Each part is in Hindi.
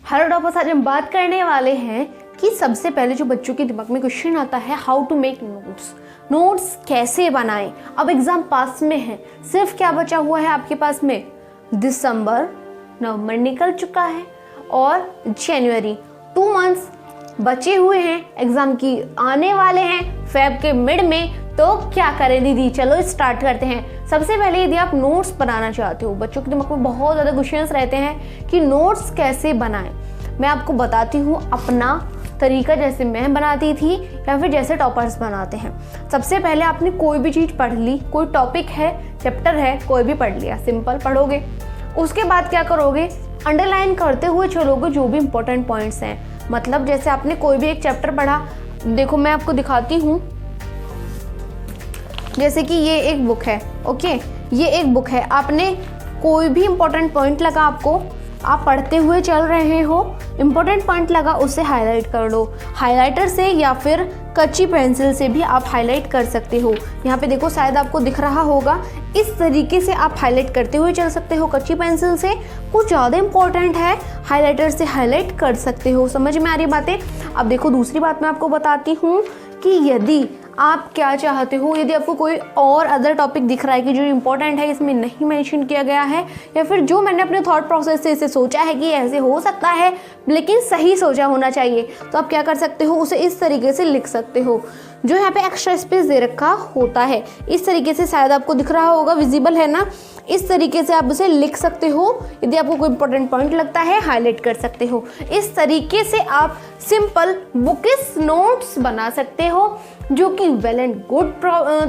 हेलो टॉपर्स, आज हम बात करने वाले हैं कि सबसे पहले जो बच्चों के दिमाग में क्वेश्चन आता है, हाउ टू मेक नोट्स कैसे बनाएं। अब एग्जाम पास में है, सिर्फ क्या बचा हुआ है आपके पास में, नवंबर निकल चुका है और जनवरी, 2 मंथ्स बचे हुए हैं, एग्जाम की आने वाले हैं फेब के मिड में। तो क्या करें दीदी, चलो स्टार्ट करते हैं। सबसे पहले यदि आप नोट्स बनाना चाहते हो, बच्चों के दिमाग में बहुत ज़्यादा क्वेश्चंस रहते हैं कि नोट्स कैसे बनाएं। मैं आपको बताती हूँ अपना तरीका, जैसे मैं बनाती थी या फिर जैसे टॉपर्स बनाते हैं। सबसे पहले आपने कोई भी चीज़ पढ़ ली, कोई टॉपिक है, चैप्टर है, कोई भी पढ़ लिया, सिंपल पढ़ोगे। उसके बाद क्या करोगे, अंडरलाइन करते हुए चलोगे जो भी इंपॉर्टेंट पॉइंट्स हैं। मतलब जैसे आपने कोई भी एक चैप्टर पढ़ा, देखो मैं आपको दिखाती हूँ, जैसे कि ये एक बुक है, ओके, ये एक बुक है, आपने कोई भी इंपॉर्टेंट पॉइंट लगा, आपको आप पढ़ते हुए चल रहे हो, इंपॉर्टेंट पॉइंट लगा, उसे हाईलाइट कर लो। हाइलाइटर से या फिर कच्ची पेंसिल से भी आप हाईलाइट कर सकते हो। यहाँ पे देखो, शायद आपको दिख रहा होगा, इस तरीके से आप हाईलाइट करते हुए चल सकते हो। कच्ची पेंसिल से कुछ ज़्यादा इंपॉर्टेंट है, हाइलाइटर से हाईलाइट कर सकते हो। समझ में आ रही बातें। अब देखो, दूसरी बात मैं आपको बताती हूँ कि यदि आप क्या चाहते हो, यदि आपको कोई और अदर टॉपिक दिख रहा है कि जो इम्पोर्टेंट है, इसमें नहीं मेंशन किया गया है, या फिर जो मैंने अपने थॉट प्रोसेस से इसे सोचा है कि ऐसे हो सकता है लेकिन सही सोचा होना चाहिए, तो आप क्या कर सकते हो, उसे इस तरीके से लिख सकते हो। जो यहाँ पे एक्स्ट्रा स्पेस दे रखा होता है, इस तरीके से, शायद आपको दिख रहा होगा, विजिबल है ना, इस तरीके से आप उसे लिख सकते हो। यदि आपको कोई इंपॉर्टेंट पॉइंट लगता है, हाईलाइट कर सकते हो। इस तरीके से आप सिंपल बुकिश नोट्स बना सकते हो, जो कि वेल एंड गुड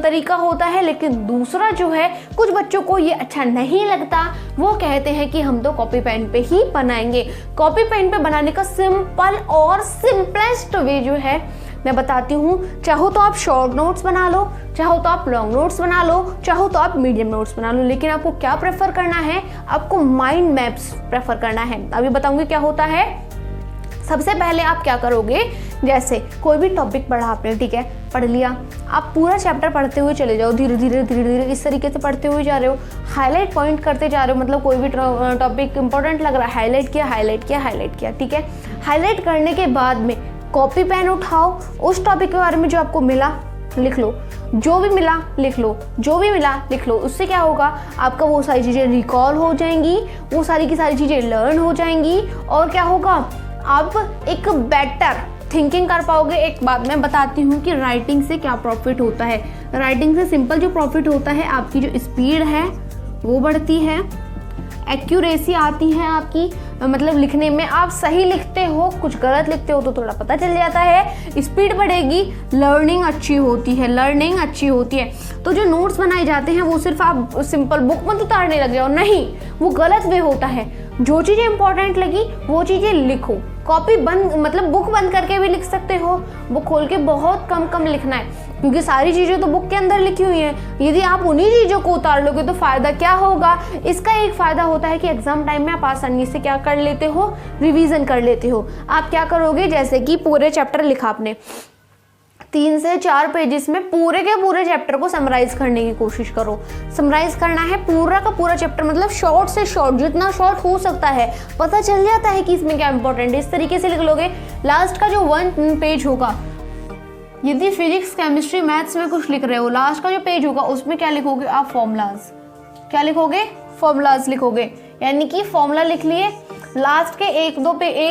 तरीका होता है। लेकिन दूसरा जो है, कुछ बच्चों को ये अच्छा नहीं लगता, वो कहते हैं कि हम तो कॉपी पेन पे ही बनाएंगे। कॉपी पेन पे बनाने का सिंपल और सिंपलेस्ट वे जो है मैं बताती हूँ। चाहो तो आप शॉर्ट नोट्स बना लो, चाहो तो आप लॉन्ग नोट्स बना लो, चाहो तो आप मीडियम नोट्स बना लो, लेकिन आपको क्या प्रेफर करना है, आपको माइंड मैप्स प्रेफर करना है। अभी बताऊंगी क्या होता है। सबसे पहले आप क्या करोगे, जैसे कोई भी टॉपिक पढ़ा आपने, ठीक है, पढ़ लिया, आप पूरा चैप्टर पढ़ते हुए चले जाओ, धीरे धीरे इस तरीके से पढ़ते हुए जा रहे हो, हाईलाइट पॉइंट करते जा रहे हो। मतलब कोई भी टॉपिक इंपॉर्टेंट लग रहा है, हाईलाइट किया, ठीक है। हाईलाइट करने के बाद में कॉपी पेन उठाओ, उस टॉपिक के बारे में जो आपको मिला लिख लो, जो भी मिला लिख लो। उससे क्या होगा, आपका वो सारी चीज़ें रिकॉल हो जाएंगी, वो सारी की सारी चीज़ें लर्न हो जाएंगी, और क्या होगा, आप एक बेटर थिंकिंग कर पाओगे। एक बात मैं बताती हूँ कि राइटिंग से क्या प्रॉफिट होता है। राइटिंग से सिंपल जो प्रॉफिट होता है, आपकी जो स्पीड है वो बढ़ती है, एक्यूरेसी आती है आपकी, मतलब लिखने में आप सही लिखते हो, कुछ गलत लिखते हो तो थोड़ा पता चल जाता है, स्पीड बढ़ेगी, लर्निंग अच्छी होती है। तो जो नोट्स बनाए जाते हैं वो सिर्फ आप सिंपल बुक मत उतारने लग जाओ, नहीं, वो गलत वे होता है। जो चीज़ें इंपॉर्टेंट लगी वो चीज़ें लिखो। कॉपी बंद, मतलब बुक बंद करके भी लिख सकते हो, बुक खोल के बहुत कम लिखना है, क्योंकि सारी चीज़ें तो बुक के अंदर लिखी हुई हैं। यदि आप उन्हीं चीज़ों को उतार लोगे तो फ़ायदा क्या होगा। इसका एक फ़ायदा होता है कि एग्जाम टाइम में आप आसानी से क्या कर लेते हो, रिवीजन कर लेते हो। आप क्या करोगे, जैसे कि पूरे चैप्टर लिखा आपने, 3 से 4 पेजेस में पूरे के पूरे चैप्टर को समराइज करने की कोशिश करो। समराइज करना है पूरा का पूरा चैप्टर, मतलब शॉर्ट से शॉर्ट, जितना शॉर्ट हो सकता है, पता चल जाता है कि इसमें क्या इंपॉर्टेंट है। इस तरीके से लिख लोगे। लास्ट का जो 1 पेज होगा, यदि फिजिक्स, केमिस्ट्री, मैथ्स में कुछ लिख रहे हो, लास्ट का जो पेज होगा उसमें क्या लिखोगे आप, फॉर्मूलाज। क्या लिखोगे, फॉर्मूलाज लिखोगे, यानी कि फॉर्मूला लिख लिए। लास्ट के एक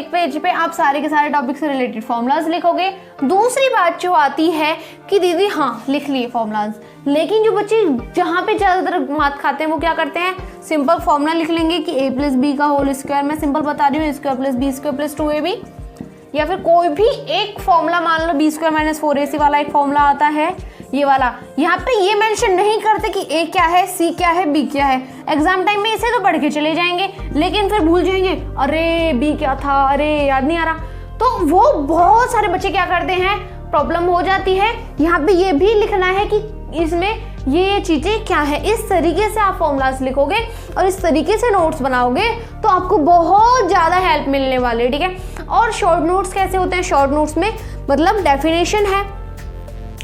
पेज पे आप सारे के सारे टॉपिक से रिलेटेड फॉर्मूलाज लिखोगे। दूसरी बात जो आती है कि दीदी हाँ लिख लिए फॉर्मूलाज, लेकिन जो बच्चे जहाँ पे ज़्यादातर मात खाते हैं वो क्या करते हैं, सिंपल फॉर्मूला लिख लेंगे कि a+b का होल स्क्वायर, मैं सिंपल बता रही हूँ, a² + b² + 2ab, या फिर कोई भी एक फॉर्मूला, मान लो b² - 4ac वाला एक फॉर्मूला आता है, ये वाला। यहाँ पे ये मेंशन नहीं करते कि a क्या है, c क्या है, b क्या है। एग्जाम टाइम में इसे तो पढ़ के चले जाएंगे, लेकिन फिर भूल जाएंगे, अरे b क्या था, अरे याद नहीं आ रहा। तो वो बहुत सारे बच्चे क्या करते हैं, प्रॉब्लम हो जाती है। यहाँ पे ये भी लिखना है कि इसमें ये चीज़ें क्या है। इस तरीके से आप फॉर्मूलाज लिखोगे और इस तरीके से नोट्स बनाओगे तो आपको बहुत ज़्यादा हेल्प मिलने वाली है, ठीक है। और शॉर्ट नोट्स कैसे होते हैं, शॉर्ट नोट्स में मतलब डेफिनेशन है,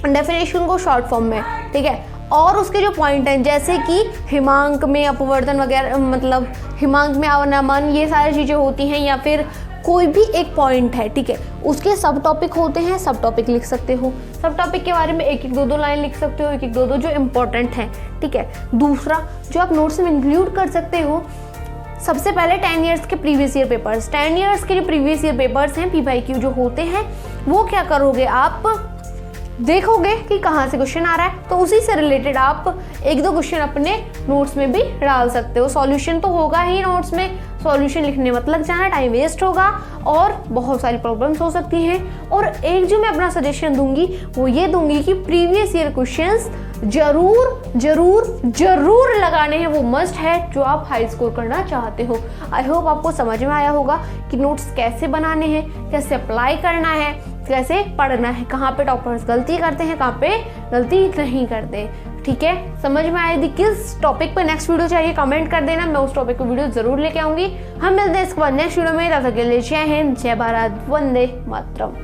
डेफिनेशन को शॉर्ट फॉर्म में, ठीक है, और उसके जो पॉइंट हैं, जैसे कि हिमांक में अपवर्तन वगैरह, मतलब हिमांक में अवनमन, ये सारी चीज़ें होती हैं, या फिर कोई भी एक पॉइंट है, ठीक है, उसके सब टॉपिक होते हैं, सब टॉपिक लिख सकते हो, सब टॉपिक के बारे में एक एक दो दो लाइन लिख सकते हो, एक एक दो दो जो इम्पोर्टेंट है, ठीक है। दूसरा जो आप नोट्स में इंक्लूड कर सकते हो, सबसे पहले 10 ईयर्स के प्रीवियस ईयर पेपर्स, 10 ईयर्स के जो प्रीवियस ईयर पेपर्स हैं PYQ जो होते हैं, वो क्या करोगे आप देखोगे कि कहाँ से क्वेश्चन आ रहा है, तो उसी से रिलेटेड आप एक दो क्वेश्चन अपने नोट्स में भी डाल सकते हो। सॉल्यूशन तो होगा ही नोट्स में, सॉल्यूशन लिखने मत लग जाना, टाइम वेस्ट होगा और बहुत सारी प्रॉब्लम्स हो सकती हैं। और एक जो मैं अपना सजेशन दूंगी वो ये दूंगी कि प्रीवियस ईयर क्वेश्चंस जरूर जरूर जरूर लगाने हैं, वो मस्ट है जो आप हाई स्कोर करना चाहते हो। आई होप आपको समझ में आया होगा कि नोट्स कैसे बनाने हैं, कैसे अप्लाई करना है, कैसे पढ़ना है, कहाँ पे टॉपर्स गलती करते हैं, कहाँ पे गलती नहीं करते, ठीक है। समझ में आए? यदि किस टॉपिक पे नेक्स्ट वीडियो चाहिए कमेंट कर देना, मैं उस टॉपिक पे वीडियो जरूर लेके आऊंगी। हम मिलते हैं इसके बाद नेक्स्ट वीडियो में, तब तक के लिए जय हिंद, जय भारत, वंदे मातरम।